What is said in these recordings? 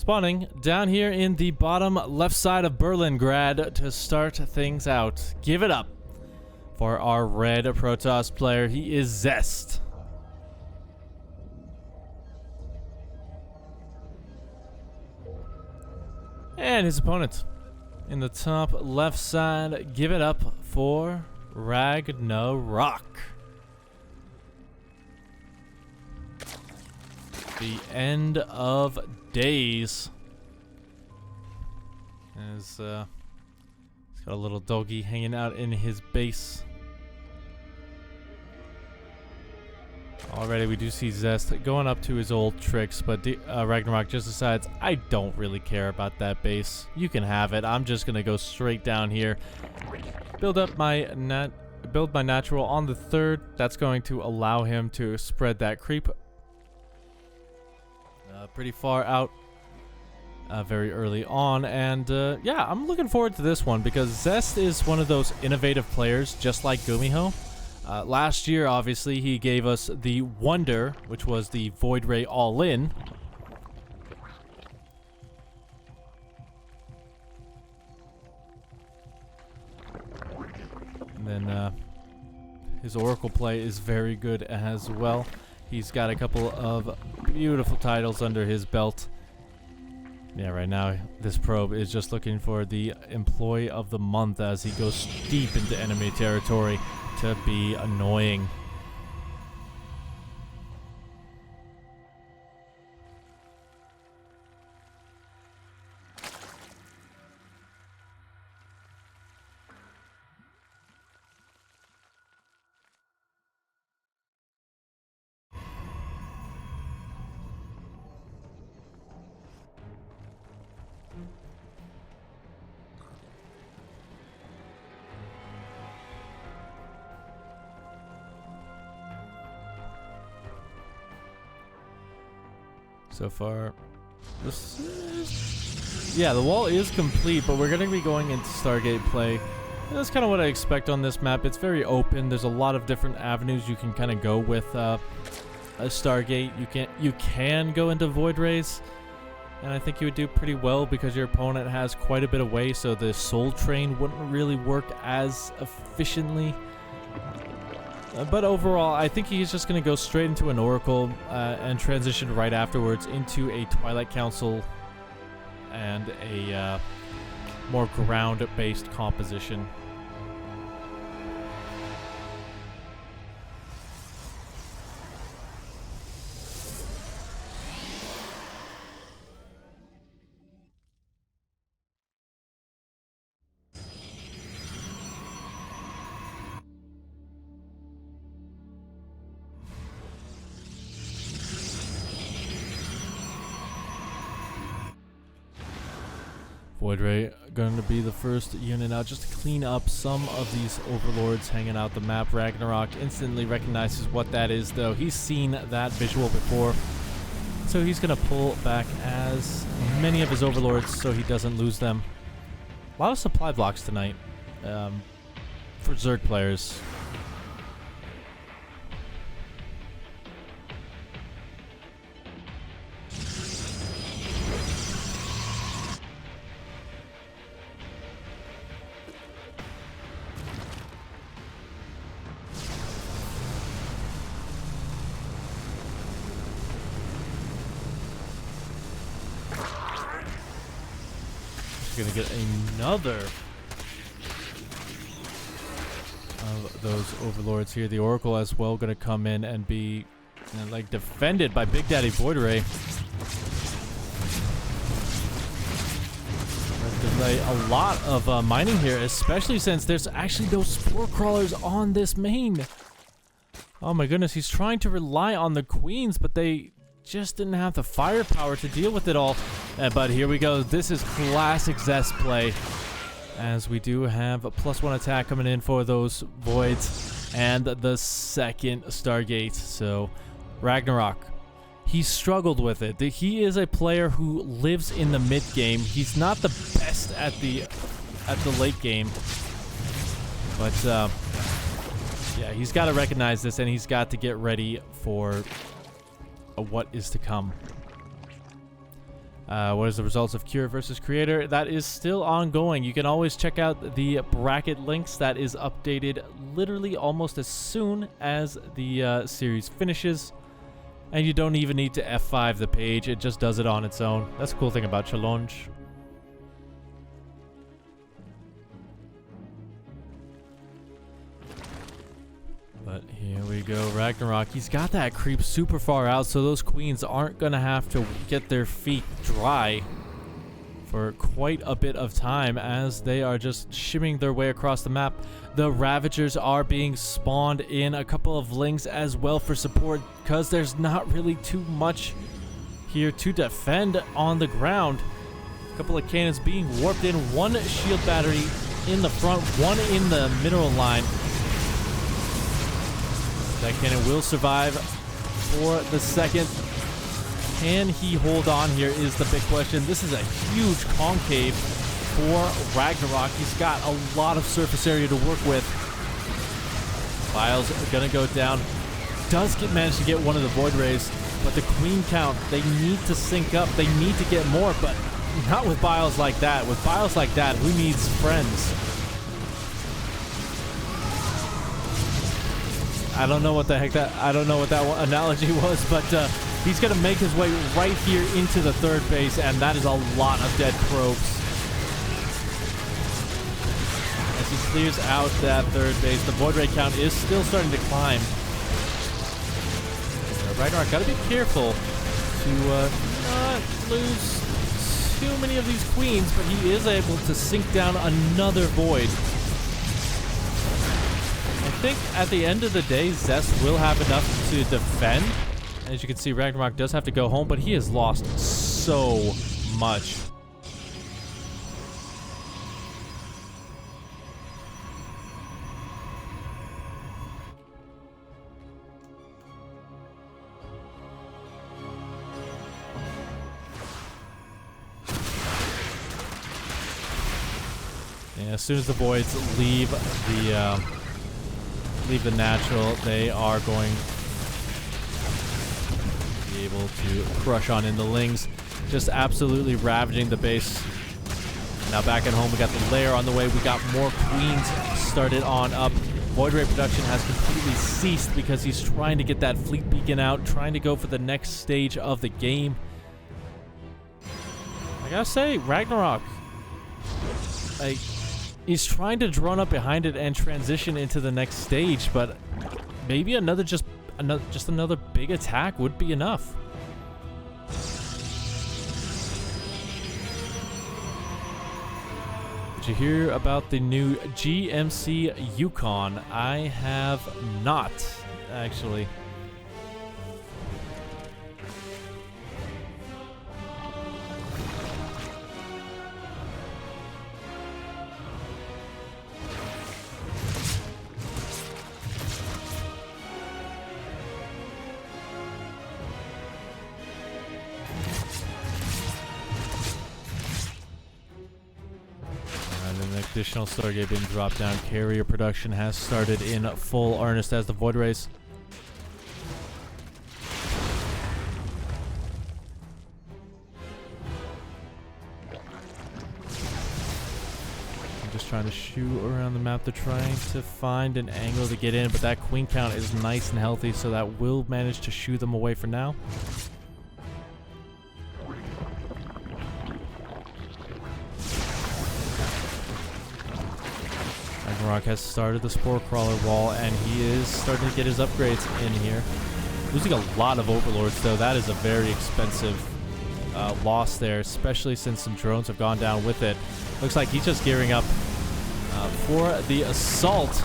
Spawning down here in the bottom left side of Berlingrad to start things out. Give it up for our red Protoss player. He is Zest. And his opponent in the top left side. Give it up for RAGNAROK. The end of days. As he's got a little doggy hanging out in his base. Already we do see Zest going up to his old tricks, but RAGNAROK just decides, I don't really care about that base. You can have it. I'm just gonna go straight down here, build my natural on the third. That's going to allow him to spread that creep pretty far out very early on. And yeah, I'm looking forward to this one because Zest is one of those innovative players, just like Gumiho. Last year, obviously, he gave us the Wonder, which was the Void Ray all-in. And then his Oracle play is very good as well. He's got a couple of beautiful titles under his belt. Yeah, right now, this probe is just looking for the Employee of the Month as he goes deep into enemy territory to be annoying. So far, this is, yeah, the wall is complete, but we're going to be going into Stargate play. And that's kind of what I expect on this map. It's very open. There's a lot of different avenues you can kind of go with a Stargate. You can go into Void Rays, and I think you would do pretty well because your opponent has quite a bit of way, so the Soul Train wouldn't really work as efficiently. But overall, I think he's just going to go straight into an Oracle and transition right afterwards into a Twilight Council and a more ground-based composition. Void Ray going to be the first unit out just to clean up some of these overlords hanging out the map. RAGNAROK instantly recognizes what that is, though. He's seen that visual before, so he's going to pull back as many of his overlords so he doesn't lose them. A lot of supply blocks tonight for Zerg players. Gonna get another of those overlords here. The Oracle as well gonna come in and be like defended by Big Daddy Void Ray. Delay a lot of mining here, especially since there's actually no spore crawlers on this main. Oh my goodness, he's trying to rely on the queens, but they just didn't have the firepower to deal with it all. But here we go. This is classic Zest play, as we do have a +1 attack coming in for those voids and the second Stargate. So RAGNAROK, he struggled with it. He is a player who lives in the mid game. He's not the best at the late game, but yeah, he's got to recognize this, and he's got to get ready for what is to come. What is the results of Cure versus Creator? That is still ongoing. You can always check out the bracket links. That is updated literally almost as soon as the series finishes. And you don't even need to F5 the page. It just does it on its own. That's the cool thing about Challenge. But here we go, Ragnarok. He's got that creep super far out, so those queens aren't going to have to get their feet dry for quite a bit of time as they are just shimming their way across the map. The Ravagers are being spawned in, a couple of Lings as well for support, because there's not really too much here to defend on the ground. A couple of cannons being warped in, one shield battery in the front, one in the mineral line. That cannon will survive for the second. Can he hold on here is the big question. This is a huge concave for Ragnarok. He's got a lot of surface area to work with. Biles are going to go down. Does manage to get one of the Void Rays, but the queen count, they need to sync up. They need to get more, but not with Biles like that. With Biles like that, who needs friends? I don't know what the heck that, I don't know what that analogy was, but he's going to make his way right here into the third base, and that is a lot of dead probes. As he clears out that third base, the Void Ray count is still starting to climb. Ragnarok got to be careful to not lose too many of these queens, but he is able to sink down another Void. I think at the end of the day, Zest will have enough to defend. As you can see, Ragnarok does have to go home, but he has lost so much. And as soon as the Voids leave the natural, they are going to be able to crush on in the Lings, just absolutely ravaging the base. Now back at home, we got the lair on the way. We got more queens started on up. Void Ray production has completely ceased because he's trying to get that fleet beacon out, trying to go for the next stage of the game. I gotta say, Ragnarok, like, he's trying to drone up behind it and transition into the next stage, but maybe another big attack would be enough. Did you hear about the new GMC Yukon? I have not, actually. Additional Stargate being dropped down. Carrier production has started in full earnest as the Void Rays. I'm just trying to shoot around the map. They're trying to find an angle to get in, but that queen count is nice and healthy, so that will manage to shoo them away for now. Ragnarok has started the Spore Crawler wall, and he is starting to get his upgrades in here. Losing a lot of Overlords, though. That is a very expensive loss there, especially since some drones have gone down with it. Looks like he's just gearing up for the assault.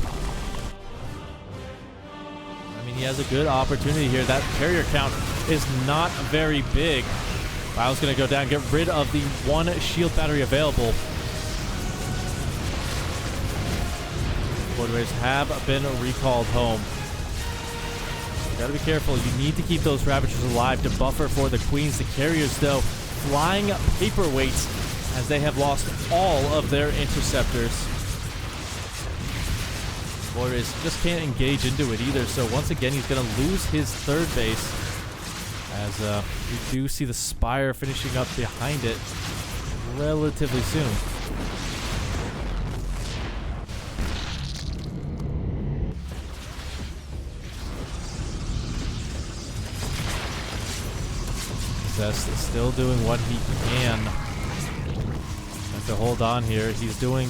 I mean, he has a good opportunity here. That carrier count is not very big. Bile's going to go down, get rid of the one shield battery available. Void Rays have been recalled home. You gotta be careful. You need to keep those Ravagers alive to buffer for the Queens. The Carriers, though, flying paperweights as they have lost all of their interceptors. Void Rays just can't engage into it either, so once again he's gonna lose his third base as we do see the Spire finishing up behind it relatively soon. Zest is still doing what he can. Have to hold on here. He's doing...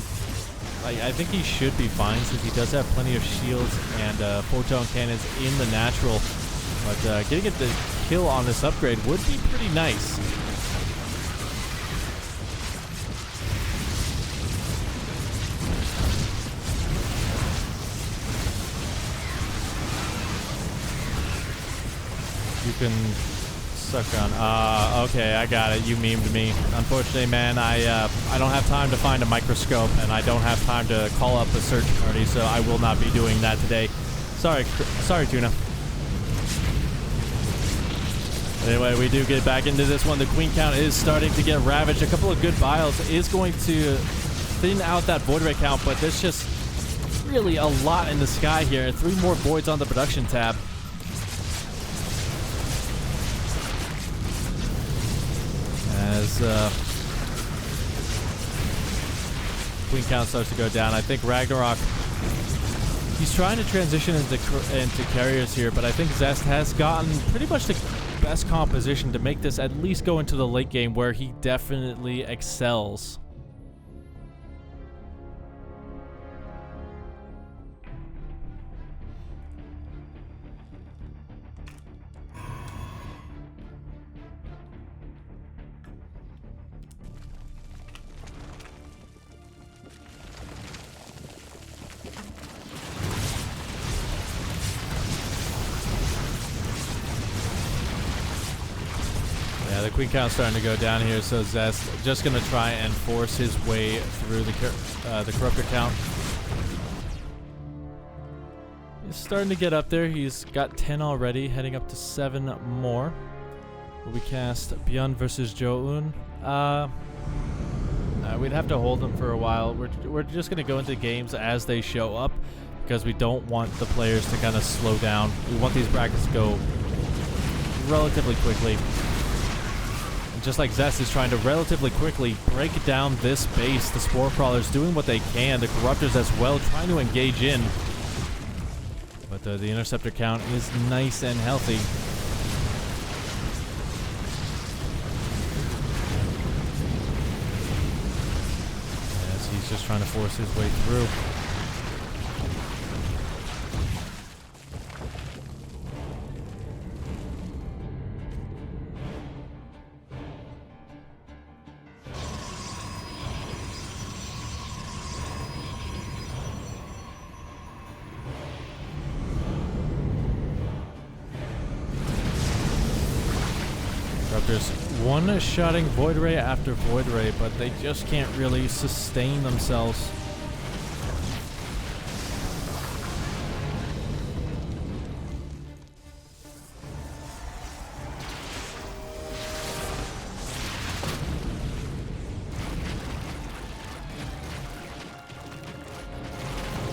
I think he should be fine since he does have plenty of shields and photon cannons in the natural. But getting the kill on this upgrade would be pretty nice. You can suck on. Okay, I got it. You memed me. Unfortunately, man, I don't have time to find a microscope, and I don't have time to call up a search party, so I will not be doing that today. Sorry, Tuna. Anyway, we do get back into this one. The queen count is starting to get ravaged. A couple of good biles is going to thin out that void ray count, but there's just really a lot in the sky here. 3 more voids on the production tab. As queen count starts to go down, I think RAGNAROK, he's trying to transition into carriers here, but I think Zest has gotten pretty much the best composition to make this at least go into the late game where he definitely excels. Yeah, the queen count's starting to go down here, so Zest just going to try and force his way through the corruptor count. He's starting to get up there. He's got 10 already, heading up to 7 more. We cast Beyond versus Zoun. We'd have to hold them for a while. We're just going to go into games as they show up because we don't want the players to kind of slow down. We want these brackets to go relatively quickly. Just like Zest is trying to relatively quickly break down this base, the Spore Crawlers doing what they can, the Corruptors as well trying to engage in. But the Interceptor count is nice and healthy. As he's just trying to force his way through. There's one-shotting Void Ray after Void Ray, but they just can't really sustain themselves.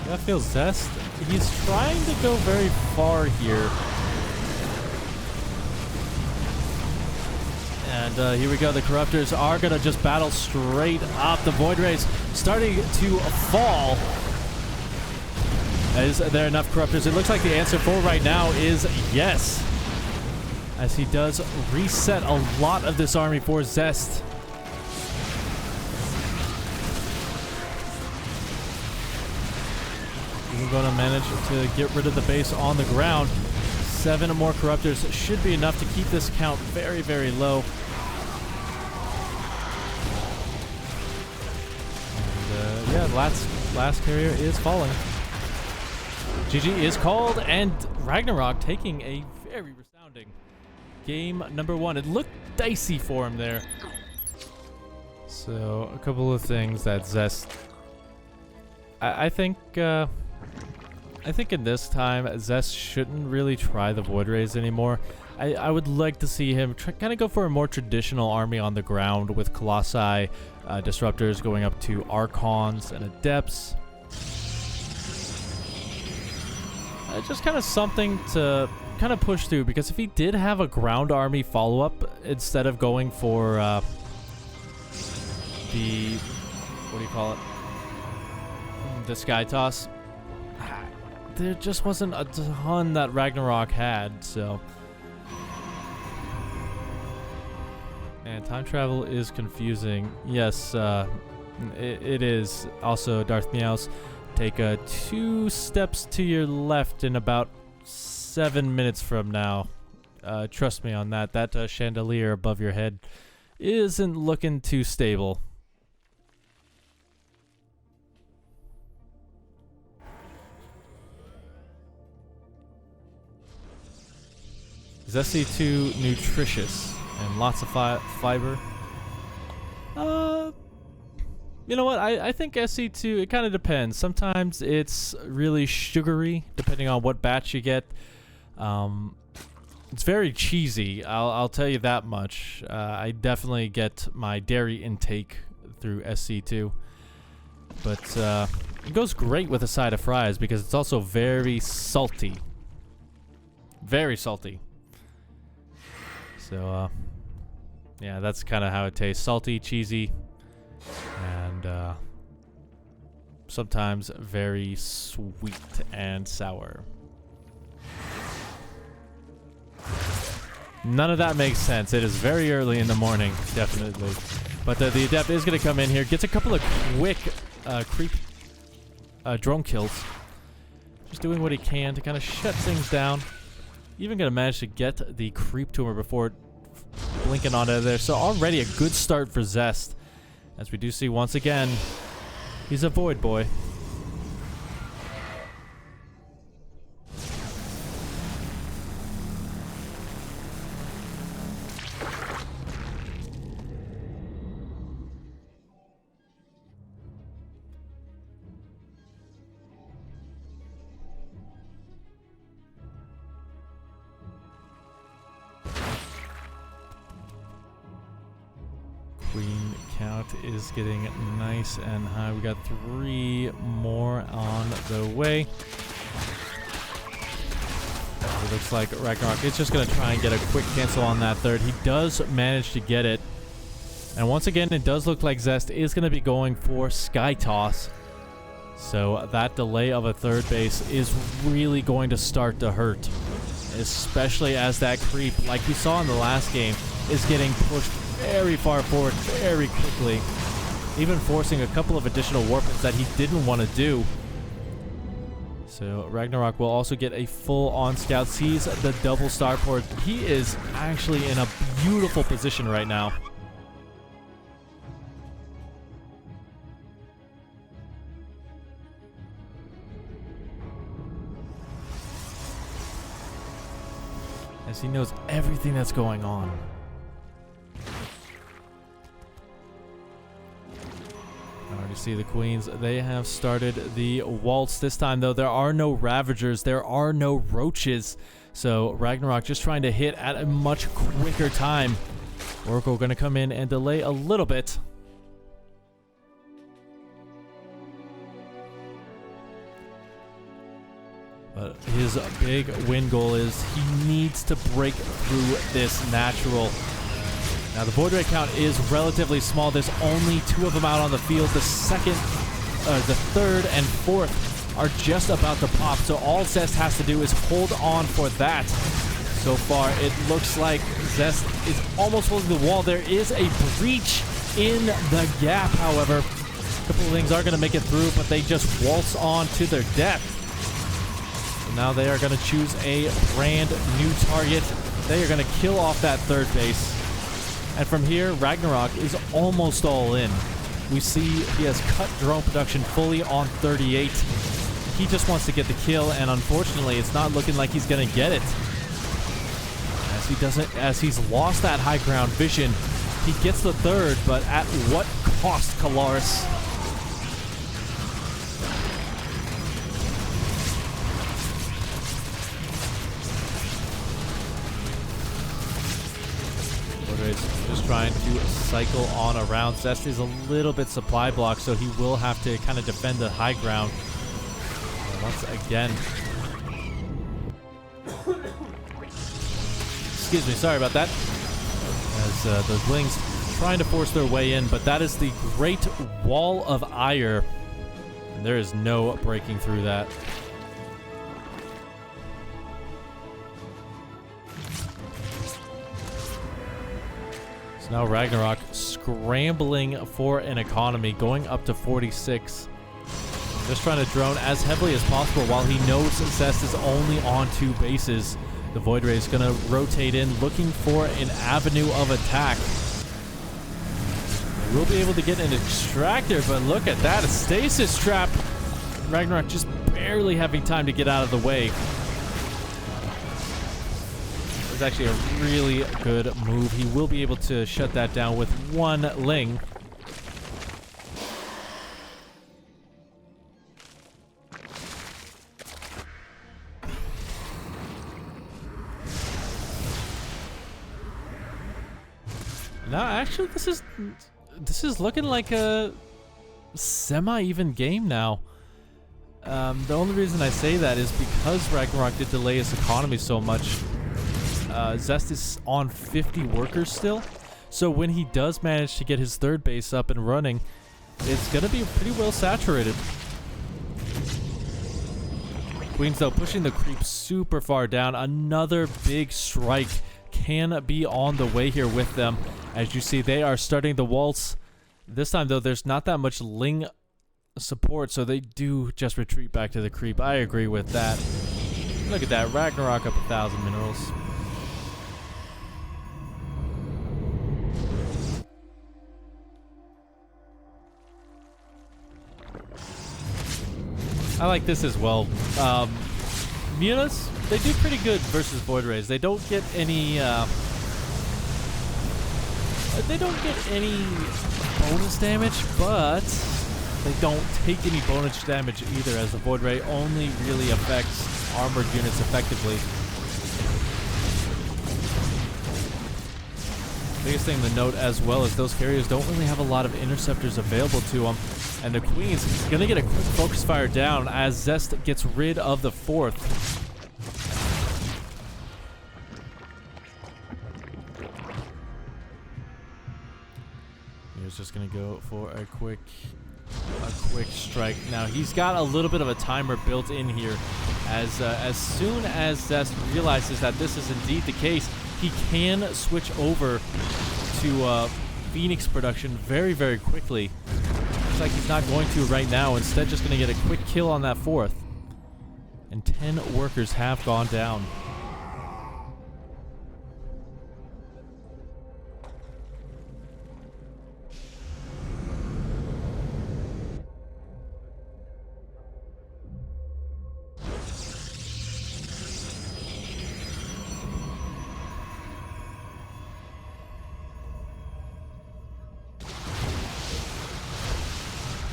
That feels Zest. He's trying to go very far here. And here we go. The Corruptors are going to just battle straight up. The Void Rays starting to fall. Is there enough Corruptors? It looks like the answer for right now is yes. As he does reset a lot of this army for Zest. We're going to manage to get rid of the base on the ground. 7 more Corruptors should be enough to keep this count very, very low. And yeah, last carrier is falling. GG is called, and RAGNAROK taking a very resounding game number 1. It looked dicey for him there. So a couple of things that Zest... I think in this time, Zest shouldn't really try the Void Rays anymore. I would like to see him kind of go for a more traditional army on the ground with Colossi, Disruptors going up to Archons and Adepts. Just kind of something to kind of push through, because if he did have a ground army follow-up instead of going for the, what do you call it, the sky toss, there just wasn't a ton that Ragnarok had. So, and time travel is confusing. Yes, it is. Also, Darth Meows, take 2 steps to your left in about 7 minutes from now. Trust me on that. That chandelier above your head isn't looking too stable. Is SC2 nutritious and lots of fiber? You know what? I think SC2, it kind of depends. Sometimes it's really sugary, depending on what batch you get. It's very cheesy, I'll tell you that much. I definitely get my dairy intake through SC2. But it goes great with a side of fries because it's also very salty. Very salty. So, yeah, that's kind of how it tastes. Salty, cheesy, and sometimes very sweet and sour. None of that makes sense. It is very early in the morning, definitely. But the Adept is going to come in here, gets a couple of quick creep drone kills. Just doing what he can to kind of shut things down. Even going to manage to get the creep tumor before blinking onto there. So already a good start for Zest. As we do see once again, he's a void boy. Queen count is getting nice and high. We got 3 more on the way. It looks like Ragnarok is just going to try and get a quick cancel on that third. He does manage to get it. And once again, it does look like Zest is going to be going for Sky Toss. So that delay of a third base is really going to start to hurt. Especially as that creep, like we saw in the last game, is getting pushed very far forward very quickly, even forcing a couple of additional warpins that he didn't want to do. So Ragnarok will also get a full-on scout, sees the double starport. He is actually in a beautiful position right now. As he knows everything that's going on. Already see the Queens. They have started the waltz. This time, though, there are no Ravagers. There are no Roaches. So Ragnarok just trying to hit at a much quicker time. Oracle going to come in and delay a little bit. But his big win goal is he needs to break through this natural. Now, the Void Ray count is relatively small. There's only 2 of them out on the field. The second, the third, and fourth are just about to pop. So all Zest has to do is hold on for that. So far, it looks like Zest is almost holding the wall. There is a breach in the gap, however. A couple of things are going to make it through, but they just waltz on to their death. So now they are going to choose a brand new target. They are going to kill off that third base. And from here, Ragnarok is almost all in. We see he has cut drone production fully on 38. He just wants to get the kill, and unfortunately, it's not looking like he's going to get it. As he's lost that high ground vision, he gets the third, but at what cost, Kalaris? Just trying to cycle on around. Zest is a little bit supply blocked, so he will have to kind of defend the high ground. Once again. Excuse me, sorry about that. As the Blings trying to force their way in, but that is the Great Wall of Ire. And there is no breaking through that. So now RAGNAROK scrambling for an economy, going up to 46. Just trying to drone as heavily as possible while he knows Zest is only on 2 bases. The Void Ray is going to rotate in, looking for an avenue of attack. We'll be able to get an extractor, but look at that, a stasis trap. RAGNAROK just barely having time to get out of the way. It was actually a really good move. He will be able to shut that down with 1 Ling. No, actually, this is looking like a semi-even game now. The only reason I say that is because RAGNAROK did delay his economy so much. Zest is on 50 workers still, so when he does manage to get his 3rd base up and running, it's gonna be pretty well saturated. Queens though pushing the creep super far down. Another big strike can be on the way here with them. As you see, they are starting the waltz. This time, though, there's not that much Ling support, so they do just retreat back to the creep. I agree with that. Look at that. RAGNAROK up 1,000 minerals. I like this as well. Munas, they do pretty good versus Void Rays. They don't get any bonus damage, but they don't take any bonus damage either, as the Void Ray only really affects armored units effectively. Biggest thing to note as well is those carriers don't really have a lot of interceptors available to them. And the Queen's gonna get a quick focus fire down as Zest gets rid of the 4th. He's just gonna go for a quick strike. Now he's got a little bit of a timer built in here, as soon as Zest realizes that this is indeed the case, he can switch over to Phoenix production very, very quickly. Looks like he's not going to right now. Instead, just going to get a quick kill on that 4th. And 10 workers have gone down.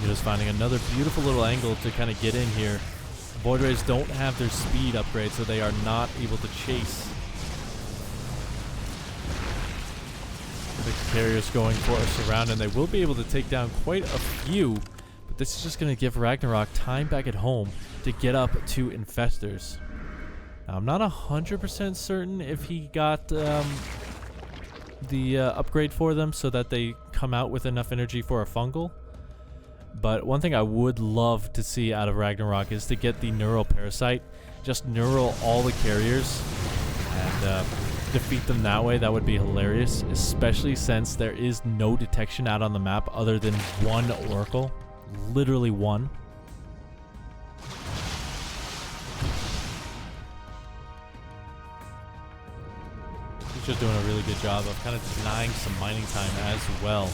Just finding another beautiful little angle to kind of get in here. Void Rays don't have their speed upgrade, so they are not able to chase. The carrier's going for a surround, and they will be able to take down quite a few. But this is just going to give RAGNAROK time back at home to get up to Infestors. Now, I'm not 100% certain if he got the upgrade for them so that they come out with enough energy for a fungal. But one thing I would love to see out of RAGNAROK is to get the Neural Parasite. Just neural all the carriers and defeat them that way. That would be hilarious, especially since there is no detection out on the map other than 1 Oracle. Literally 1. He's just doing a really good job of kind of denying some mining time as well.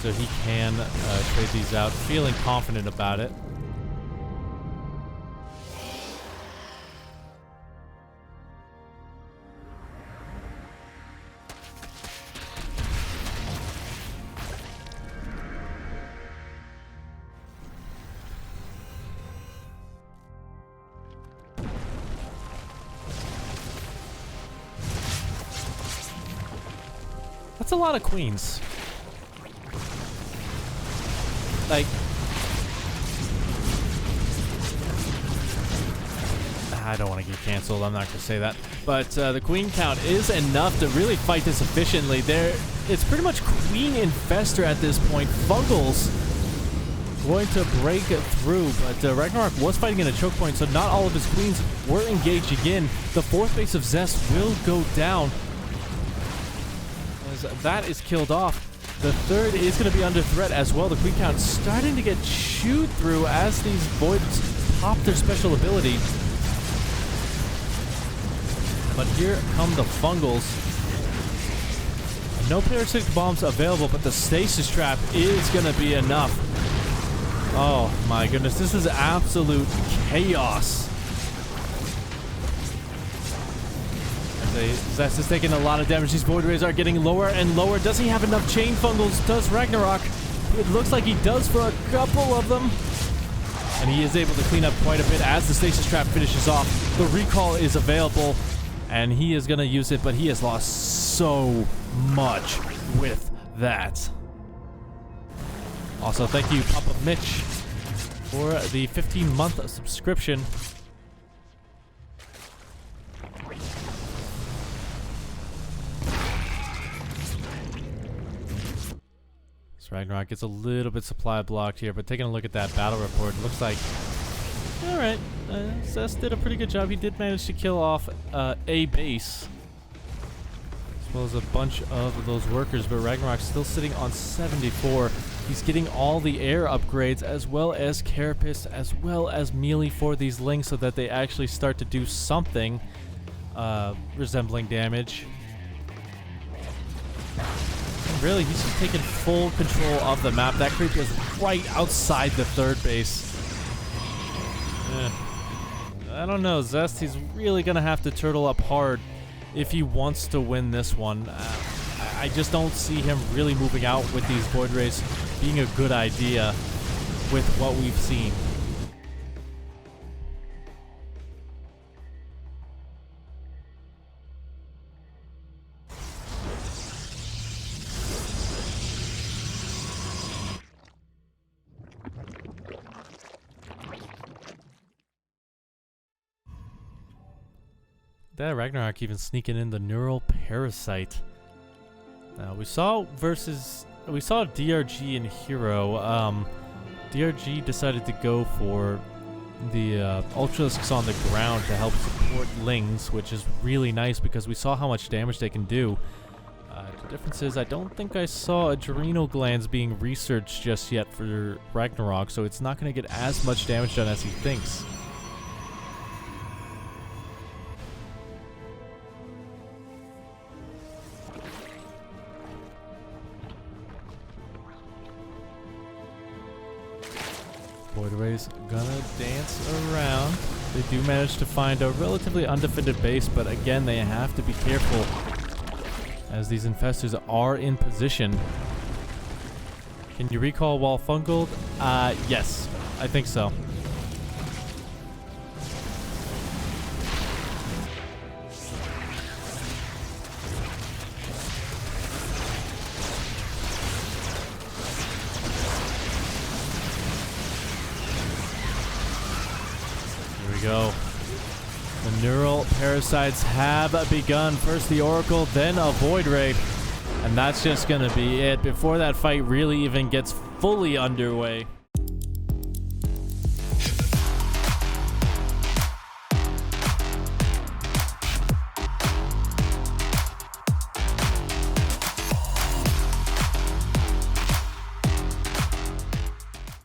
So he can trade these out, feeling confident about it. That's a lot of queens. Like, I don't want to get canceled. I'm not going to say that. But the queen count is enough to really fight this efficiently. It's pretty much queen infestor at this point. Fungals going to break through, but RAGNAROK was fighting in a choke point, so not all of his queens were engaging in. The fourth base of Zest will go down as that is killed off. The third is going to be under threat as well. The queen count starting to get chewed through as these voids pop their special ability. But here come the fungals. No parasitic bombs available, but the stasis trap is going to be enough. Oh my goodness, this is absolute chaos. Zest is taking a lot of damage. These void rays are getting lower and lower. Does he have enough chain fungals? Does RAGNAROK? It looks like he does for a couple of them. And he is able to clean up quite a bit as the stasis trap finishes off. The recall is available, and he is going to use it, but he has lost so much with that. Also, thank you, Papa Mitch, for the 15-month subscription. So RAGNAROK gets a little bit supply blocked here, but taking a look at that battle report, it looks like, alright, Zest did a pretty good job. He did manage to kill off a base, as well as a bunch of those workers, but RAGNAROK's still sitting on 74. He's getting all the air upgrades, as well as Carapace, as well as melee for these lings, so that they actually start to do something resembling damage. And really, he's just taking full control of the map. That creep is right outside the third base. I don't know, Zest, he's really going to have to turtle up hard if he wants to win this one. I just don't see him really moving out with these void rays being a good idea with what we've seen. That RAGNAROK even sneaking in the neural parasite. We saw DRG and Hero. DRG decided to go for the Ultralisks on the ground to help support Lings, which is really nice because we saw how much damage they can do. The difference is I don't think I saw adrenal glands being researched just yet for RAGNAROK, so it's not going to get as much damage done as he thinks. Void Rays gonna dance around. They do manage to find a relatively undefended base, but again, they have to be careful as these infestors are in position. Can you recall while fungled? Yes, I think so. Go. The neural parasites have begun. First the Oracle, then a Void Ray. And that's just gonna be it before that fight really even gets fully underway.